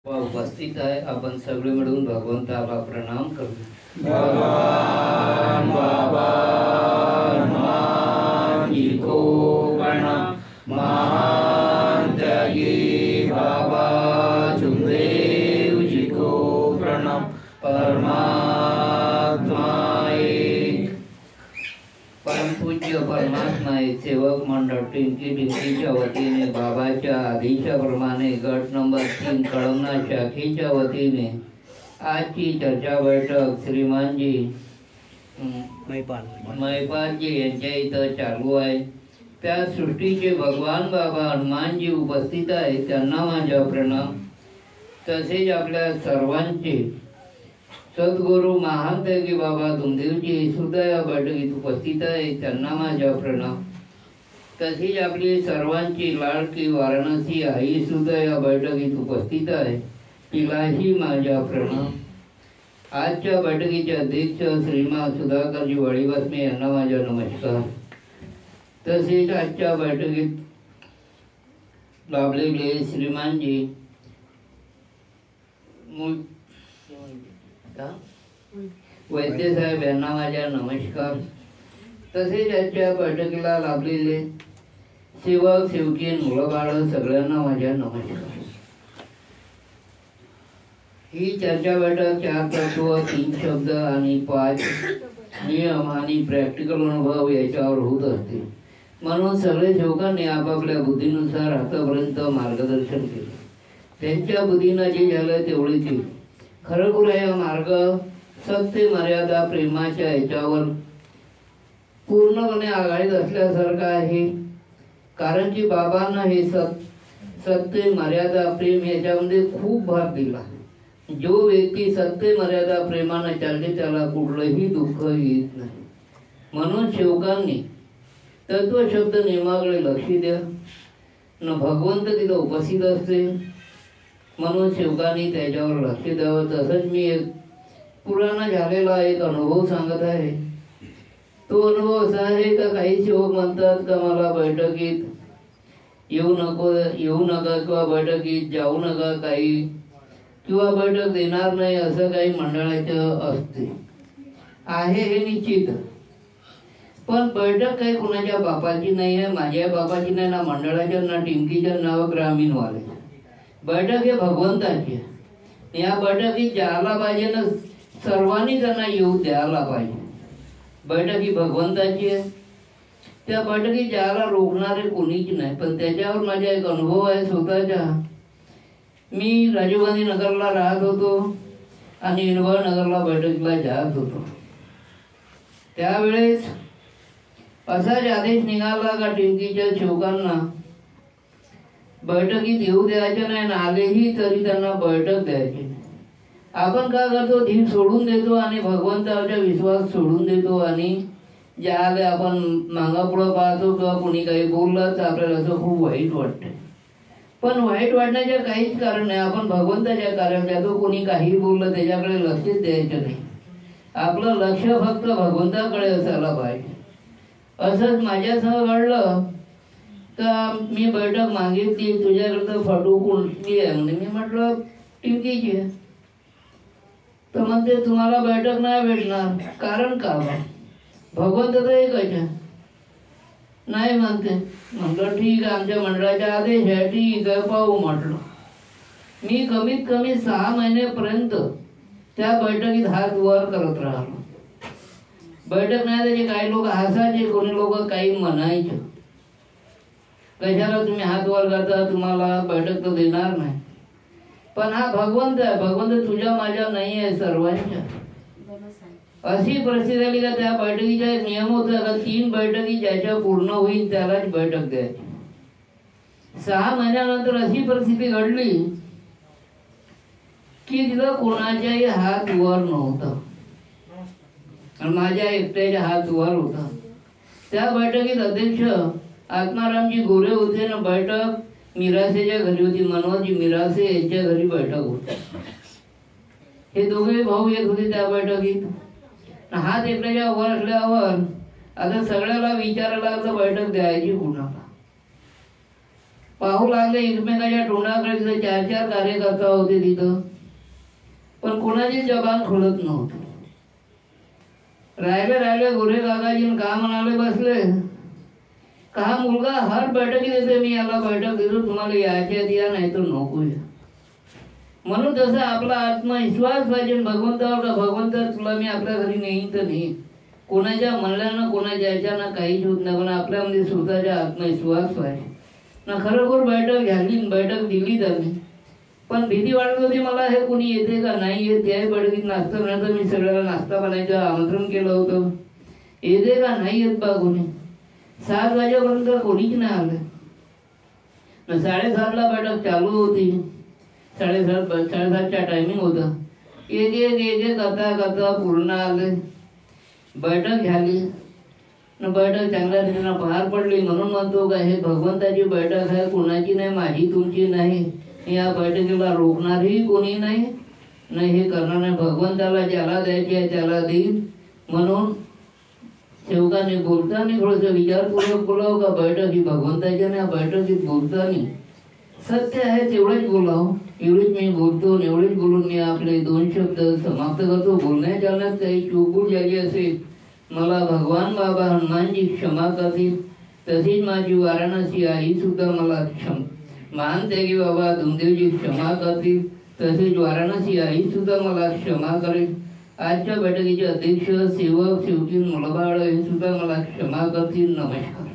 उपस्थित आहे. आपण सगळे मिळून भगवंताला प्रणाम करू. भगवान बाबा हनुमान जी को प्रणाम। महान त्यागी बाबा सुखदेव जी को प्रणाम। परमात्मा एक। परमपूज्य परमात्मा एक सेवक मंडळ टिंकी टिंकीच्या वतीने बाबाच्या आदेशाप्रमाणे गट नंबर 3 कळमना शाखेच्या वतीने आजची चर्चा बैठक श्रीमानजी महिपालजी यांच्या इथं चालू आहे. त्या सृष्टीचे भगवान बाबा हनुमानजी उपस्थित आहेत, त्यांना माझा प्रणाम. तसेच आपल्या सर्वांचे सद्गुरू महान त्यागी बाबा दुमदेवजी सुद्धा या बैठकीत उपस्थित आहे, त्यांना माझा प्रणाम. तसेच आपली सर्वांची लाडकी वाराणसी आई सुद्धा या बैठकीत उपस्थित आहे, तिलाही माझा प्रणाम. आजच्या बैठकीचे अध्यक्ष श्रीमान सुधाकरजी वळीबसमे यांना माझा नमस्कार. तसेच आजच्या बैठकीत लाभलेले श्रीमानजी वैद्य साहेब यांना माझा नमस्कार. तसेच आजच्या बैठकीला लाभलेले सेवक सेवकी मुलं बाळ सगळ्यांना माझा नमस्कार. ही चर्चा बैठक 4 तत्व 3 शब्द आणि 5 नियम आणि प्रॅक्टिकल अनुभव याच्यावर होत असते. म्हणून सगळे सेवकांनी आपापल्या बुद्धीनुसार आतापर्यंत मार्गदर्शन केले. त्यांच्या बुद्धीनं जे झालं तेवढे केले. खरोखर हा मार्ग सत्य मर्यादा प्रेमाच्या याच्यावर पूर्णपणे आघाडीत असल्यासारखं आहे. कारण की बाबांना हे सत्य मर्यादा प्रेम याच्यामध्ये खूप भाग दिला. जो व्यक्ती सत्य मर्यादा प्रेमाने चालते त्याला कुठलंही दुःख येत नाही. म्हणून सेवकांनी तत्व शब्द नियमाकडे लक्ष द्या. न भगवंत तिथं उपस्थित असते, म्हणून सेवकांनी त्याच्यावर लक्ष द्यावं. तसंच मी एक पुराणा झालेला एक अनुभव सांगत आहे. तो अनुभव असा आहे का काही सेवक म्हणतात का मला बैठकीत येऊ नका किंवा बैठकीत जाऊ नका काही किंवा बैठक देणार नाही असं काही मंडळाचं असते आहे, हे निश्चित. पण बैठक काही कुणाच्या बापाची नाही आहे, माझ्या बापाची नाही, ना मंडळाच्या ना टिंकीच्या ना ग्रामीणवाले. बैठक हे भगवंताची आहे. या बैठकीत जायला पाहिजे ना, सर्वांनी त्यांना येऊ द्यायला पाहिजे. बैठक ही भगवंताची आहे. त्या बैठकीत जायला रोखणारे कोणीच नाही. पण त्याच्यावर माझा एक अनुभव आहे स्वतःचा. मी राजीव गांधी नगरला राहत होतो आणि इनबळ नगरला बैठकीला जात होतो. त्यावेळेस असाच आदेश निघाला का टिंकीच्या सेवकांना बैठकीत येऊ द्यायचे नाही, आलेही तरी त्यांना बैठक द्यायची नाही. आपण काय करतो, धीर सोडून देतो आणि भगवंताच्या विश्वास सोडून देतो आणि ज्याले आपण मागापुढं पाहतो किंवा कोणी काही बोललं तर आपल्याला असं खूप वाईट वाटतं. पण वाईट वाटण्याचे काहीच कारण नाही. आपण भगवंताच्या कार्यात जातो, कोणी काही बोललं त्याच्याकडे लक्षच द्यायचं नाही. आपलं लक्ष फक्त भगवंताकडे असायला पाहिजे. असंच माझ्यासह घडलं का मी बैठक मागितली, तुझ्याकडे फोटो कोणती आहे म्हणे. मी म्हटलं टिंकीची आहे. तर म्हणते तुम्हाला बैठक नाही भेटणार. कारण का? भगवंत तर एकच आहे. नाही म्हणते. म्हटलं ठीक आहे, आमच्या मंडळाचा आदेश आहे, ठीक आहे पाहू म्हटलं. मी कमीत कमी 6 महिन्यापर्यंत त्या बैठकीत हात वर करत राहिलो. बैठक नाही त्याचे काही लोक हसायचे, कोणी लोक काही म्हणायचे, कशाला तुम्ही हात वर करता, तुम्हाला बैठक तर देणार नाही. पण हा भगवंत आहे. भगवंत तुझ्या माझ्या नाही आहे, सर्वांच्या. अशी परिस्थिती आली का त्या बैठकीचा एक नियम होता का 3 बैठकी ज्याच्या पूर्ण होईल त्यालाच बैठक द्यायची. 6 महिन्यानंतर अशी परिस्थिती घडली की तिथं कोणाच्याही हात वर नव्हता आणि माझ्या एकट्याच्या हात वर होता. त्या बैठकीत अध्यक्ष आत्मारामजी गोरे होते ना. बैठक मिरासेच्या घरी होती. मनोहरजी मिरासे यांच्या घरी बैठक होती. हे दोघे भाऊ येत होते त्या बैठकीत. हात एकट्याच्या वर असल्यावर आता सगळ्याला विचारायला बैठक द्यायची कुणाला. पाहू लागले एकमेकाच्या तोंडाकडे. तिथे 4-4 कार्यकर्ता होते तिथं, पण कोणाची जबान खोलत नव्हती. राहिले गोरे काकाजी का म्हणाले बसले का हा मुलगा हर बैठकीत येते, मी याला बैठक देतो, तुम्हाला यायच्यात या नाही तर नको या. म्हणून तसं आपला आत्मविश्वास पाहिजे भगवंतावर का भगवंत तुला मी आपल्या घरी नेईन तर नाही. कोणाच्या म्हणल्यानं कोणाच्या याच्यानं काहीच होत नाही, पण आपल्यामध्ये स्वतःचा आत्मविश्वास पाहिजे ना. खरोखर बैठक घ्याली, बैठक दिली त्यांनी, पण भीती वाटत होती मला हे कोणी येते का नाही येत. त्याही बैठकीत नाश्ता बनायचं, मी सगळ्याला नाश्ता बनायचं आमंत्रण केलं होतं. येते का नाही येत बा कोणी. 7 वाजेपर्यंत कोणीच नाही आलं. 7:30ला बैठक चालू होती. 7:30च्या टायमिंग होतं. एक एक करता पूर्ण आले. बैठक झाली, बैठक चांगल्या रीतीनं पार पडली. म्हणून म्हणतो का हे भगवंताची बैठक आहे, कोणाची नाही, माझी तुमची नाही. या बैठकीला रोखणारही कोणी नाही, हे करणार नाही. भगवंताला ज्याला द्यायचे आहे त्याला देईल. म्हणून सेवकाने बोलताना थोडंसं विचारपूर्वक बोलावं का बैठक ही भगवंताच्या नाही, बैठकीत बोलताना सत्य आहे तेवढंच बोलावं. एवढीच मी बोलतो, एवढेच बोलून मी आपले 2 शब्द समाप्त करतो. बोलण्या चालण्यात काही चूक झाली असेल मला भगवान बाबा हनुमानजी क्षमा करतील. तशीच माझी वाराणसी आई सुद्धा मला मानते की बाबा धुमदेवजी क्षमा करतील. तसेच वाराणसी आई सुद्धा मला क्षमा करेल. आजच्या बैठकीचे अध्यक्ष सेवक सेवकी मुलबाळ हे सुद्धा मला क्षमा करतील. नमस्कार.